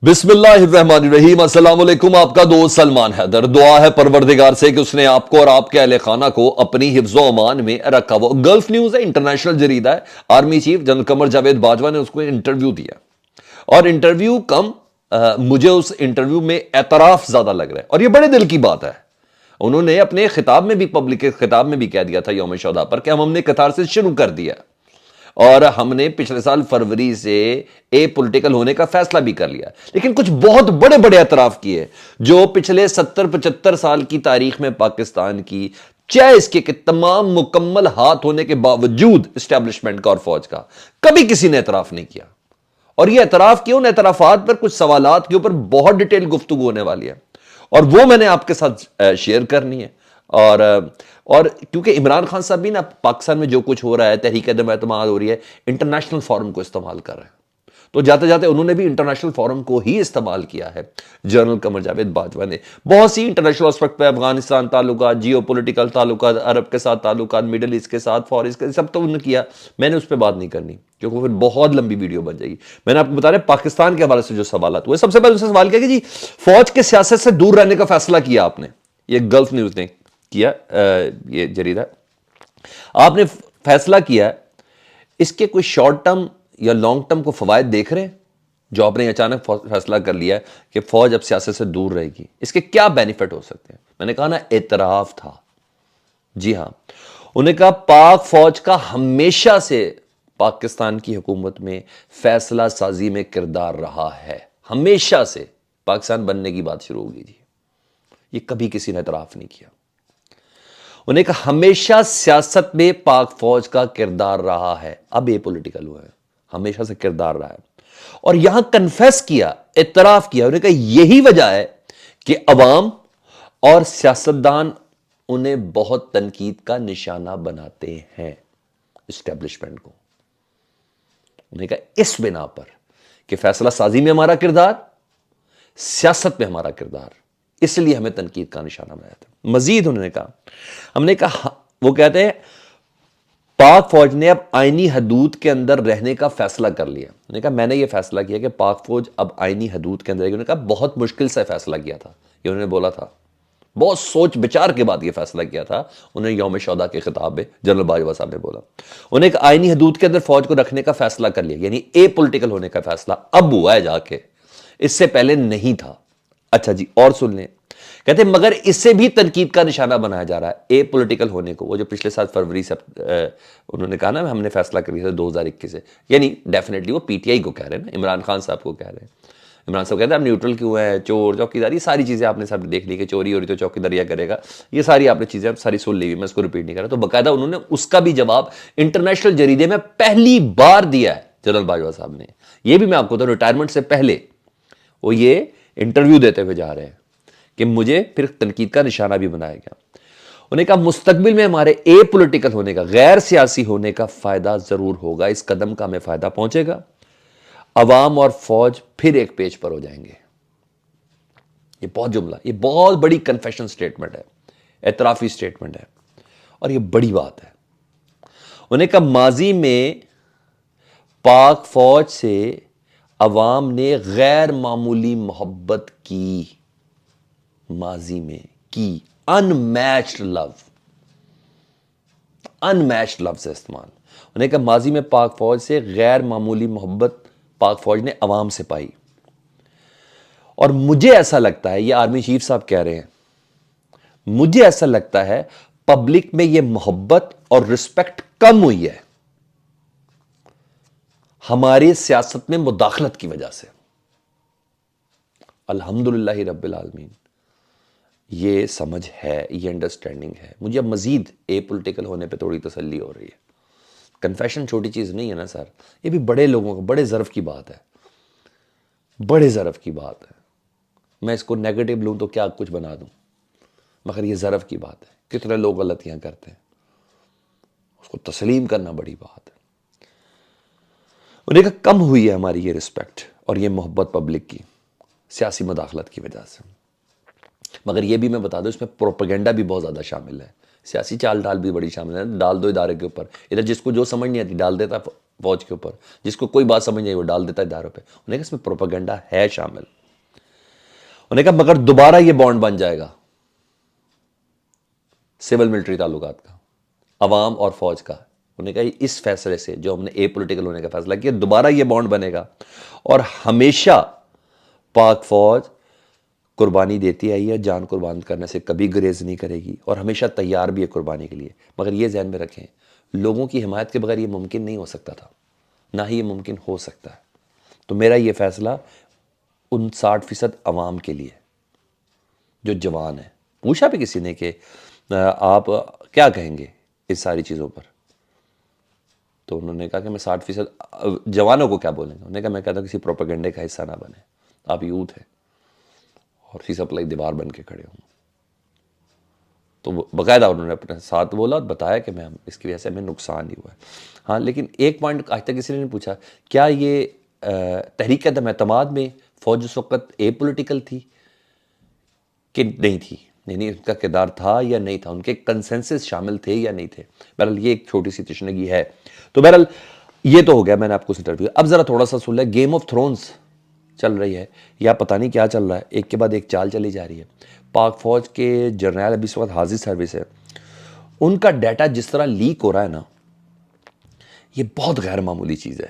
بسم اللہ الرحمن الرحیم۔ السلام علیکم، آپ کا دوست سلمان حیدر۔ دعا ہے پروردگار سے کہ اس نے آپ کو اور آپ کے اہل خانہ کو اپنی حفظ و امان میں رکھا ہو۔ گلف نیوز ہے، انٹرنیشنل جریدہ ہے۔ Army chief general Qamar Javed Bajwa نے اس کو انٹرویو دیا، اور انٹرویو کم مجھے اس انٹرویو میں اعتراف زیادہ لگ رہا ہے، اور یہ بڑے دل کی بات ہے۔ انہوں نے اپنے خطاب میں بھی، پبلک کے خطاب میں بھی کہہ دیا تھا یوم شہداء پر کہ ہم نے قطار سے شروع کر دیا، اور ہم نے پچھلے سال فروری سے اے پولیٹیکل ہونے کا فیصلہ بھی کر لیا۔ لیکن کچھ بہت بڑے بڑے اعتراف کیے جو پچھلے 70-75 سال کی تاریخ میں پاکستان کی، چاہے اس کے کہ تمام مکمل ہاتھ ہونے کے باوجود اسٹیبلشمنٹ کا اور فوج کا، کبھی کسی نے اعتراف نہیں کیا۔ اور یہ اعتراف کیوں؟ ان اعترافات پر کچھ سوالات کے اوپر بہت ڈیٹیل گفتگو ہونے والی ہے، اور وہ میں نے آپ کے ساتھ شیئر کرنی ہے۔ اور کیونکہ عمران خان صاحب بھی نا پاکستان میں جو کچھ ہو رہا ہے، تحریک عدم اعتماد ہو رہی ہے، انٹرنیشنل فورم کو استعمال کر رہے ہیں، تو جاتے جاتے انہوں نے بھی انٹرنیشنل فورم کو ہی استعمال کیا ہے۔ جنرل قمر جاوید باجوہ نے بہت سی انٹرنیشنل اسپیکٹ پہ، افغانستان تعلقات، جیو پولیٹیکل تعلقات، عرب کے ساتھ تعلقات، میڈل ایسٹ کے ساتھ، فار ایسٹ کے سب تو انہوں نے کیا۔ میں نے اس پہ بات نہیں کرنی کیونکہ پھر بہت لمبی ویڈیو بن جائے گی۔ میں نے آپ کو بتا رہا پاکستان کے حوالے سے جو سوالات ہوئے، سب سے پہلے ان سے سوال کیا کہ جی فوج کے سیاست سے دور رہنے کا فیصلہ کیا آپ نے، یہ گلف نیوز نے کیا، یہ جریدہ، آپ نے فیصلہ کیا، اس کے کوئی شارٹ ٹرم یا لانگ ٹرم کو فوائد دیکھ رہے ہیں جو آپ نے اچانک فیصلہ کر لیا ہے کہ فوج اب سیاست سے دور رہے گی؟ اس کے کیا بینیفٹ ہو سکتے ہیں؟ میں نے کہا نا اعتراف تھا، جی ہاں، انہوں نے کہا پاک فوج کا ہمیشہ سے پاکستان کی حکومت میں فیصلہ سازی میں کردار رہا ہے، ہمیشہ سے۔ پاکستان بننے کی بات شروع ہوگی، جی یہ کبھی کسی نے اعتراف نہیں کیا۔ انہیں کہا ہمیشہ سیاست میں پاک فوج کا کردار رہا ہے، اب یہ پولیٹیکل ہوا ہے، ہمیشہ سے کردار رہا ہے۔ اور یہاں کنفیس کیا، اعتراف کیا، انہیں کہا یہی وجہ ہے کہ عوام اور سیاستدان انہیں بہت تنقید کا نشانہ بناتے ہیں، اسٹیبلشمنٹ کو۔ انہیں کہا اس بنا پر کہ فیصلہ سازی میں ہمارا کردار، سیاست میں ہمارا کردار، اس لیے ہمیں تنقید کا نشانہ بنایا تھا۔ مزید انہوں نے کہا، ہم نے کہا، وہ کہتے ہیں پاک فوج نے اب آئینی حدود کے اندر رہنے کا فیصلہ کر لیا۔ انہوں نے کہا میں نے یہ فیصلہ کیا کہ پاک فوج اب آئینی حدود کے اندر رہے گی۔ انہوں نے کہا بہت مشکل سے فیصلہ کیا تھا، یہ انہوں نے بولا تھا، بہت سوچ بچار کے بعد یہ فیصلہ کیا تھا، انہوں نے یوم شہداء کے خطاب میں جنرل باجوہ صاحب نے بولا۔ انہوں نے ایک آئینی حدود کے اندر فوج کو رکھنے کا فیصلہ کر لیا، یعنی اے پولیٹیکل ہونے کا فیصلہ اب ہوا ہے جا کے، اس سے پہلے نہیں تھا۔ اچھا جی، اور سن لیں، کہتے ہیں مگر اس سے بھی تنقید کا نشانہ بنایا جا رہا ہے اے پولیٹیکل ہونے کو، وہ جو پچھلے سال فروری سے انہوں نے کہا نا ہم نے فیصلہ کر لیا تھا 2021 سے، یعنی ڈیفینیٹلی وہ پی ٹی آئی کو کہہ رہے ہیں نا، عمران خان صاحب کو کہہ رہے ہیں۔ عمران صاحب کہتے ہیں آپ نیوٹرل کیوں ہیں، چور چوکیداری ساری چیزیں آپ نے سب دیکھ لی کہ چوری ہو رہی تو چوکیداریاں کرے گا، یہ ساری آپ نے چیزیں ساری سن لی ہوئی، میں اس کو ریپیٹ نہیں کر رہا۔ تو باقاعدہ انہوں نے اس کا بھی جواب انٹرنیشنل جریدے میں پہلی بار دیا ہے جنرل باجوہ صاحب نے۔ یہ بھی میں آپ کو تو ریٹائرمنٹ سے پہلے وہ یہ انٹرویو دیتے ہوئے جا رہے ہیں کہ مجھے پھر تنقید کا نشانہ بھی بنایا گیا۔ انہوں نے کہا مستقبل میں ہمارے اے پولیٹیکل ہونے کا، غیر سیاسی ہونے کا فائدہ ضرور ہوگا، اس قدم کا ہمیں فائدہ پہنچے گا، عوام اور فوج پھر ایک پیج پر ہو جائیں گے۔ یہ بہت جملہ، یہ بہت بڑی کنفیشن سٹیٹمنٹ ہے، اعترافی سٹیٹمنٹ ہے، اور یہ بڑی بات ہے۔ انہوں نے کہا ماضی میں پاک فوج سے عوام نے غیر معمولی محبت کی، ماضی میں کی، ان میچڈ لو، ان میچڈ لفظ ہے استعمال۔ انہوں نے کہا ماضی میں پاک فوج سے غیر معمولی محبت پاک فوج نے عوام سے پائی، اور مجھے ایسا لگتا ہے، یہ آرمی چیف صاحب کہہ رہے ہیں، مجھے ایسا لگتا ہے پبلک میں یہ محبت اور رسپیکٹ کم ہوئی ہے ہماری سیاست میں مداخلت کی وجہ سے۔ الحمدللہ رب العالمین، یہ سمجھ ہے، یہ انڈرسٹینڈنگ ہے۔ مجھے اب مزید اے پولیٹیکل ہونے پہ تھوڑی تسلی ہو رہی ہے۔ کنفیشن چھوٹی چیز نہیں ہے نا سر، یہ بھی بڑے لوگوں کا بڑے ظرف کی بات ہے، بڑے ظرف کی بات ہے۔ میں اس کو نیگیٹو لوں تو کیا کچھ بنا دوں، مگر یہ ظرف کی بات ہے۔ کتنے لوگ غلطیاں کرتے ہیں، اس کو تسلیم کرنا بڑی بات ہے۔ انہیں کہا کم ہوئی ہے ہماری یہ رسپیکٹ اور یہ محبت پبلک کی سیاسی مداخلت کی وجہ سے۔ مگر یہ بھی میں بتا دوں اس میں پروپیگنڈا بھی بہت زیادہ شامل ہے، سیاسی چال ڈال بھی بڑی شامل ہے، ڈال دو ادارے کے اوپر، ادھر جس کو جو سمجھ نہیں آتی ڈال دیتا فوج کے اوپر، جس کو کوئی بات سمجھ نہیں آئی وہ ڈال دیتا اداروں پہ. انہوں نے کہا اس میں پروپیگنڈا ہے شامل. انہوں نے کہا مگر دوبارہ یہ بانڈ بن جائے گا سول ملٹری تعلقات کا، عوام اور فوج کا. انہوں نے کہا اس فیصلے سے جو ہم نے اے پولیٹیکل ہونے کا فیصلہ کیا، دوبارہ یہ بانڈ بنے گا اور ہمیشہ پاک فوج قربانی دیتی آئی ہے، جان قربان کرنے سے کبھی گریز نہیں کرے گی اور ہمیشہ تیار بھی ہے قربانی کے لیے. مگر یہ ذہن میں رکھیں لوگوں کی حمایت کے بغیر یہ ممکن نہیں ہو سکتا تھا، نہ ہی یہ ممکن ہو سکتا ہے. تو میرا یہ فیصلہ 59% عوام کے لیے جو جوان ہے. پوچھا بھی کسی نے کہ آپ کیا کہیں گے اس ساری چیزوں پر، تو انہوں نے کہا کہ میں 60% جوانوں کو کیا بولیں گے. انہوں نے کہا میں کہتا ہوں کسی پروپیگنڈے کا حصہ نہ بنے، آپ یوتھ ہیں اور اسی سپلائی دیوار بن کے کھڑے ہوں. تو باقاعدہ انہوں نے اپنے ساتھ بولا اور بتایا کہ میں اس کی وجہ سے ہمیں نقصان ہی ہوا ہے. ہاں لیکن ایک پوائنٹ آج تک کسی نے نہیں پوچھا، کیا یہ تحریک عدم اعتماد میں فوج اس وقت اے پولیٹیکل تھی کہ نہیں تھی؟ نہیں، اس کا کردار تھا یا نہیں تھا، ان کے کنسنسس شامل تھے یا نہیں تھے. بہرحال یہ ایک چھوٹی سی تشنگی ہے. تو بہرحال یہ تو ہو گیا، میں نے آپ کو انٹرویو. اب ذرا تھوڑا سا سن لیں، گیم آف تھرونز چل رہی ہے یا پتہ نہیں کیا چل رہا ہے، ایک کے بعد ایک چال چلی جا رہی ہے. پاک فوج کے جرنیل ابھی اس وقت حاضر سروس ہے، ان کا ڈیٹا جس طرح لیک ہو رہا ہے نا، یہ بہت غیر معمولی چیز ہے.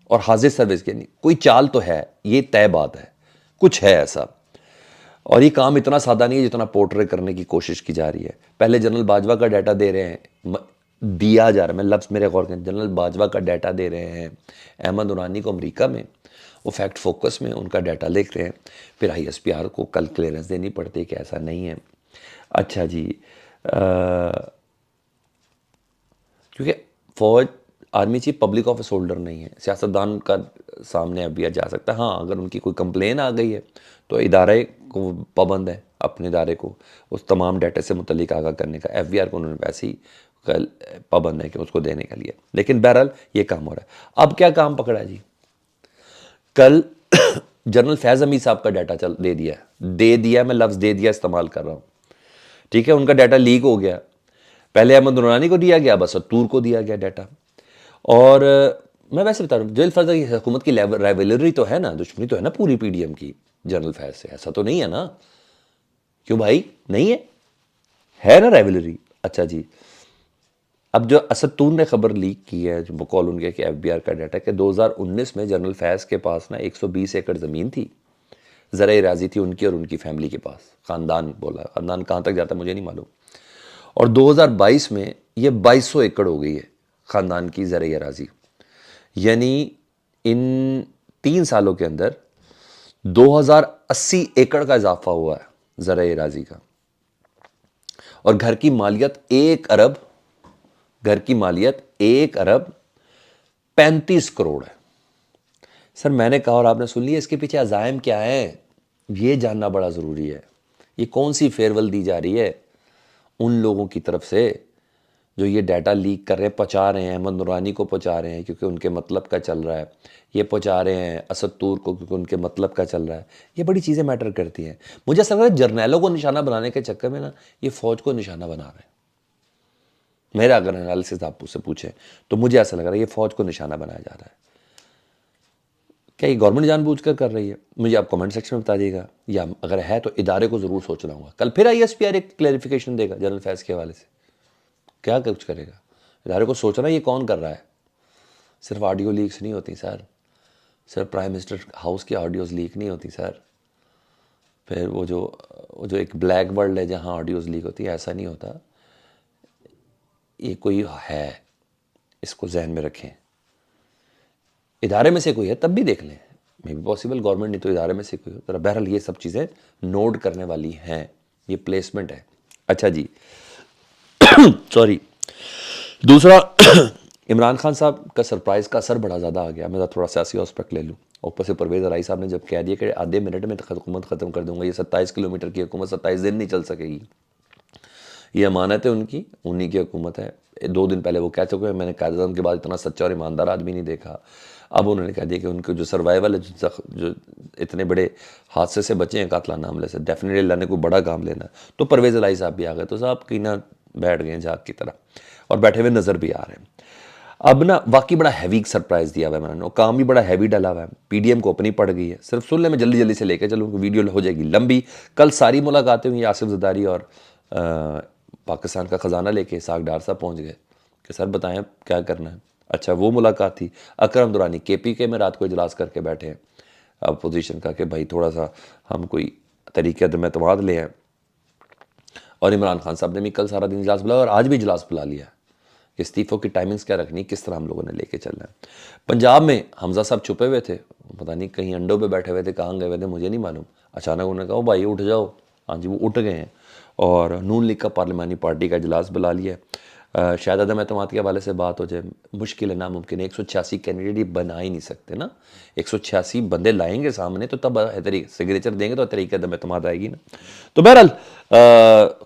اور حاضر سروس کے نہیں، کوئی چال تو ہے، یہ طے بات ہے، کچھ ہے ایسا. اور یہ کام اتنا سادہ نہیں ہے جتنا پورٹرے کرنے کی کوشش کی جا رہی ہے. پہلے جنرل باجوہ کا ڈیٹا دے رہے ہیں، دیا جا رہا ہے، میں لفظ میرے غور کریں، جنرل باجوہ کا ڈیٹا دے رہے ہیں احمد نورانی کو امریکہ میں، وہ فیکٹ فوکس میں ان کا ڈیٹا لکھ رہے ہیں، پھر آئی ایس پی آر کو کل کلیئرنس دینی پڑتی ہے کہ ایسا نہیں ہے. اچھا جی، کیونکہ فوج army chief public office holder نہیں ہے، سیاستدان کا سامنے اب جا سکتا ہے. ہاں اگر ان کی کوئی کمپلین آ گئی ہے تو ادارے کو پابند ہے اپنے ادارے کو اس تمام ڈیٹا سے متعلق آگاہ کرنے کا. ایف بی آر کو انہوں نے ویسے ہی پابند ہے کہ اس کو دینے کے لیے. لیکن بہرحال یہ کام ہو رہا ہے. اب کیا کام پکڑا جی؟ کل جنرل فیض حمید صاحب کا ڈیٹا دے دیا، میں لفظ دے دیا استعمال کر رہا ہوں، ٹھیک ہے. ان کا ڈیٹا لیک ہو گیا، پہلے احمد نورانی کو دیا گیا، بس اتور کو دیا گیا ڈیٹا. اور میں ویسے بتا رہا ہوں، جیل فرضا کی حکومت کی رائیولری تو ہے نا، دشمنی تو ہے نا پوری پی ڈی ایم کی جنرل فیض سے، ایسا تو نہیں ہے نا؟ کیوں بھائی نہیں ہے نا رائیولری؟ اچھا جی، اب جو اسد تور نے خبر لیک کی ہے، جو بقول ان کے کہ ایف بی آر کا ڈیٹا، کہ 2019 میں جنرل فیض کے پاس نا 120 ایکڑ زمین تھی، زرعی اراضی تھی ان کی اور ان کی فیملی کے پاس. خاندان بولا، خاندان کہاں تک جاتا ہے مجھے نہیں معلوم. اور 2022 میں یہ 2200 ایکڑ ہو گئی ہے خاندان کی زرعی اراضی. یعنی ان 3 سالوں کے اندر 2080 ایکڑ کا اضافہ ہوا ہے زرعی اراضی کا. اور گھر کی مالیت 1 ارب، گھر کی مالیت 1 ارب 35 کروڑ ہے. سر میں نے کہا اور آپ نے سن لیا، اس کے پیچھے عزائم کیا ہیں یہ جاننا بڑا ضروری ہے. یہ کون سی فیئرول دی جا رہی ہے ان لوگوں کی طرف سے جو یہ ڈیٹا لیک کر رہے ہیں، پہنچا رہے ہیں، احمد نورانی کو پہنچا رہے ہیں کیونکہ ان کے مطلب کا چل رہا ہے، یہ پہنچا رہے ہیں اسد تور کو کیونکہ ان کے مطلب کا چل رہا ہے. یہ بڑی چیزیں میٹر کرتی ہیں. مجھے ایسا لگ رہا ہے جرنیلوں کو نشانہ بنانے کے چکر میں نا یہ فوج کو نشانہ بنا رہے ہیں. میرا اگر انالیسس آپ سے پوچھیں تو مجھے ایسا لگ رہا ہے یہ فوج کو نشانہ بنایا جا رہا ہے. کیا یہ گورنمنٹ جان بوجھ کر رہی ہے؟ مجھے آپ کمنٹ سیکشن میں بتا دیے گا، یا اگر ہے تو ادارے کو ضرور سوچنا ہوگا. کل پھر آئی ایس پی آر ایک کلیریفیکیشن دے گا جنرل فیض کے حوالے سے، کیا کچھ کرے گا. ادارے کو سوچنا یہ کون کر رہا ہے. صرف آڈیو لیکس نہیں ہوتی سر، صرف پرائم منسٹر ہاؤس کی آڈیوز لیک نہیں ہوتی سر. پھر وہ جو ایک بلیک ورلڈ ہے جہاں آڈیوز لیک ہوتی ہے، ایسا نہیں ہوتا. یہ کوئی ہے، اس کو ذہن میں رکھیں. ادارے میں سے کوئی ہے تب بھی دیکھ لیں، میں بھی پاسبل گورنمنٹ نہیں تو ادارے میں سے کوئی ہو. بہرحال یہ سب چیزیں نوٹ کرنے والی ہیں، یہ پلیسمنٹ ہے. اچھا جی سوری. دوسرا عمران خان صاحب کا سرپرائز کا اثر بڑا زیادہ آ گیا. میں تھوڑا سیاسی اسپیکٹ لے لوں. اوپر سے پرویز رائی صاحب نے جب کہہ دیا کہ آدھے منٹ میں حکومت ختم کر دوں گا، یہ 27 کلومیٹر کی حکومت 27 دن نہیں چل سکے گی. یہ امانت ہے ان کی، انہی کی حکومت ہے. 2 دن پہلے وہ کہہ چکے ہیں میں نے قائد اعظم کے بعد اتنا سچا اور ایماندار آدمی نہیں دیکھا. اب انہوں نے کہہ دیا کہ ان کے جو سروائیول ہے، جو اتنے بڑے حادثے سے بچے ہیں قاتلانہ حملے سے، ڈیفینیٹلی اللہ نے کوئی بڑا کام لینا ہے. تو پرویز الہی صاحب بھی آ گئے. تو صاحب کی نا بیٹھ گئے ہیں جھاگ کی طرح اور بیٹھے ہوئے نظر بھی آ رہے ہیں. اب نا واقعی بڑا ہیوی سرپرائز دیا ہوا ہے میں نے, کام بھی بڑا ہیوی ڈلا ہوا ہے. پی ڈی ایم کو اپنی پڑ گئی ہے, صرف سن لیں میں جلدی جلدی سے لے کے چلوں, ویڈیو ہو جائے گی لمبی. کل ساری ملاقاتیں ہوئی, آصف زرداری اور پاکستان کا خزانہ لے کے اسحاق ڈار صاحب پہنچ گئے کہ سر بتائیں کیا کرنا ہے. اچھا وہ ملاقات تھی. اکرم درانی کے پی کے میں رات کو اجلاس کر کے بیٹھے ہیں اپوزیشن کا کہ بھائی تھوڑا سا ہم کوئی طریقے عدم اعتماد لے ہیں. اور عمران خان صاحب نے بھی کل سارا دن اجلاس بلایا اور آج بھی اجلاس بلا لیا کہ استعفوں کی ٹائمنگز کیا رکھنی, کس طرح ہم لوگوں نے لے کے چلنا ہے. پنجاب میں حمزہ صاحب چھپے ہوئے تھے, پتہ نہیں کہیں انڈوں پہ بیٹھے ہوئے تھے, کہاں گئے ہوئے تھے مجھے نہیں معلوم. اچانک انہوں نے کہا بھائی اٹھ جاؤ. ہاں جی وہ اٹھ گئے ہیں اور نون لیگ کا پارلیمانی پارٹی کا اجلاس بلا لیا ہے. شاید عدم اعتماد کے حوالے سے بات ہو جائے, مشکل ہے, ناممکن ہے. 186 کینڈیڈیٹ ہی بنا ہی نہیں سکتے نا, 186 بندے لائیں گے سامنے تو تب سگریچر دیں گے تو طریقے عدم اعتماد آئے گی نا. تو بہرحال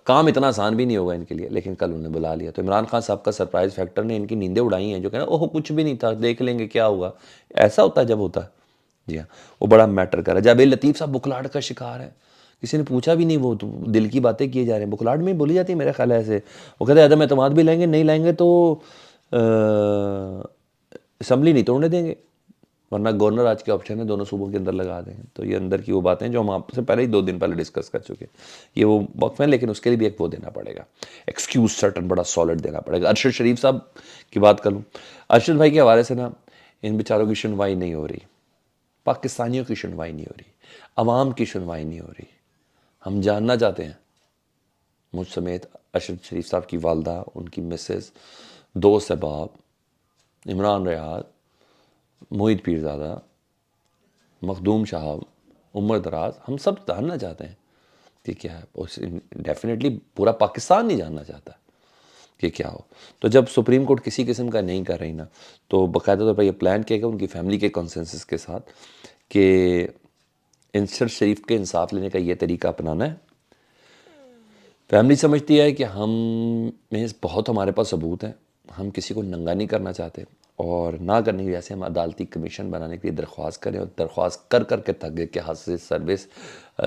کام اتنا آسان بھی نہیں ہوگا ان کے لیے, لیکن کل انہوں نے بلا لیا. تو عمران خان صاحب کا سرپرائز فیکٹر نے ان کی نیندیں اڑائی ہیں, جو کہنا اوہ کچھ بھی نہیں تھا, دیکھ لیں گے کیا ہوگا. ایسا ہوتا ہے جب ہوتا ہے, جی ہاں وہ بڑا میٹر کر رہا ہے. جابر لطیف صاحب بکلاہٹ کا شکار ہے, کسی نے پوچھا بھی نہیں, وہ تو دل کی باتیں کیے جا رہے ہیں. بکلاہٹ میں بولی جاتی ہے میرا خیال ہے ایسے. وہ کہتے ہیں عدم اعتماد بھی لیں گے, نہیں لائیں گے تو اسمبلی نہیں توڑنے دیں گے, ورنہ گورنر آج کے آپشن ہے, دونوں صوبوں کے اندر لگا دیں گے. تو یہ اندر کی وہ باتیں جو ہم آپ سے پہلے ہی 2 دن پہلے ڈسکس کر چکے, یہ وہ وقف ہیں, لیکن اس کے لیے بھی ایک وہ دینا پڑے گا, ایکسکیوز سرٹن بڑا سالڈ دینا پڑے گا. ارشد شریف صاحب کی بات کر لوں, ارشد بھائی کے حوالے سے نا ان بیچاروں کی سنوائی نہیں ہو رہی, پاکستانیوں کی سنوائی نہیں ہو رہی, عوام کی سنوائی نہیں ہو رہی. ہم جاننا چاہتے ہیں, مجھ سمیت ارشد شریف صاحب کی والدہ, ان کی مسز, 2 احباب, عمران ریاض, محیط پیرزادہ, مخدوم صاحب, عمر دراز, ہم سب جاننا چاہتے ہیں کہ کیا ہے. ڈیفینیٹلی پورا پاکستان نہیں جاننا چاہتا کہ کیا ہو. تو جب سپریم کورٹ کسی قسم کا نہیں کر رہی نا, تو باقاعدہ طور پر یہ پلان کیا گیا ان کی فیملی کے کنسنسس کے ساتھ کہ ارشد شریف کے انصاف لینے کا یہ طریقہ اپنانا ہے. فیملی سمجھتی ہے کہ ہم میں بہت ہمارے پاس ثبوت ہیں, ہم کسی کو ننگا نہیں کرنا چاہتے, اور نہ کرنے کی وجہ سے ہم عدالتی کمیشن بنانے کے لیے درخواست کریں, اور درخواست کر کر کے تھک گئے کہ حاصل سروس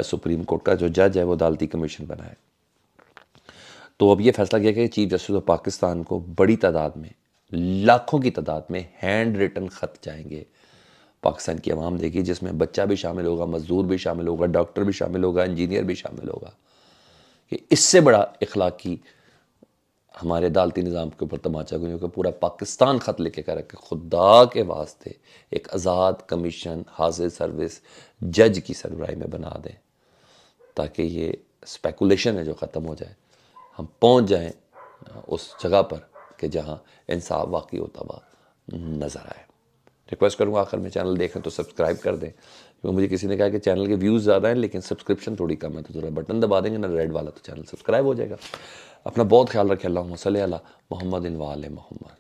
سپریم کورٹ کا جو جج ہے وہ عدالتی کمیشن بنائے. تو اب یہ فیصلہ کیا کہ چیف جسٹس آف پاکستان کو بڑی تعداد میں, لاکھوں کی تعداد میں ہینڈ ریٹن خط جائیں گے, پاکستان کی عوام دیکھی, جس میں بچہ بھی شامل ہوگا, مزدور بھی شامل ہوگا, ڈاکٹر بھی شامل ہوگا, انجینئر بھی شامل ہوگا, کہ اس سے بڑا اخلاقی ہمارے عدالتی نظام کے اوپر تماچا گوئیوں کہ پورا پاکستان خط لے کے کہہ رہا کہ خدا کے واسطے ایک آزاد کمیشن حاصل سروس جج کی سربراہی میں بنا دیں, تاکہ یہ اسپیکولیشن ہے جو ختم ہو جائے, ہم پہنچ جائیں اس جگہ پر کہ جہاں انصاف واقعی ہوتا ہوا نظر آئے. ریکویسٹ کروں گا آخر میں چینل دیکھیں تو سبسکرائب کر دیں, کیونکہ مجھے کسی نے کہا کہ چینل کے ویوز زیادہ ہیں لیکن سبسکرپشن تھوڑی کم ہے, تو ذرا بٹن دبا دیں گے نا ریڈ والا, تو چینل سبسکرائب ہو جائے گا. اپنا بہت خیال رکھیں. اللہم صلی علی محمد و آل محمد.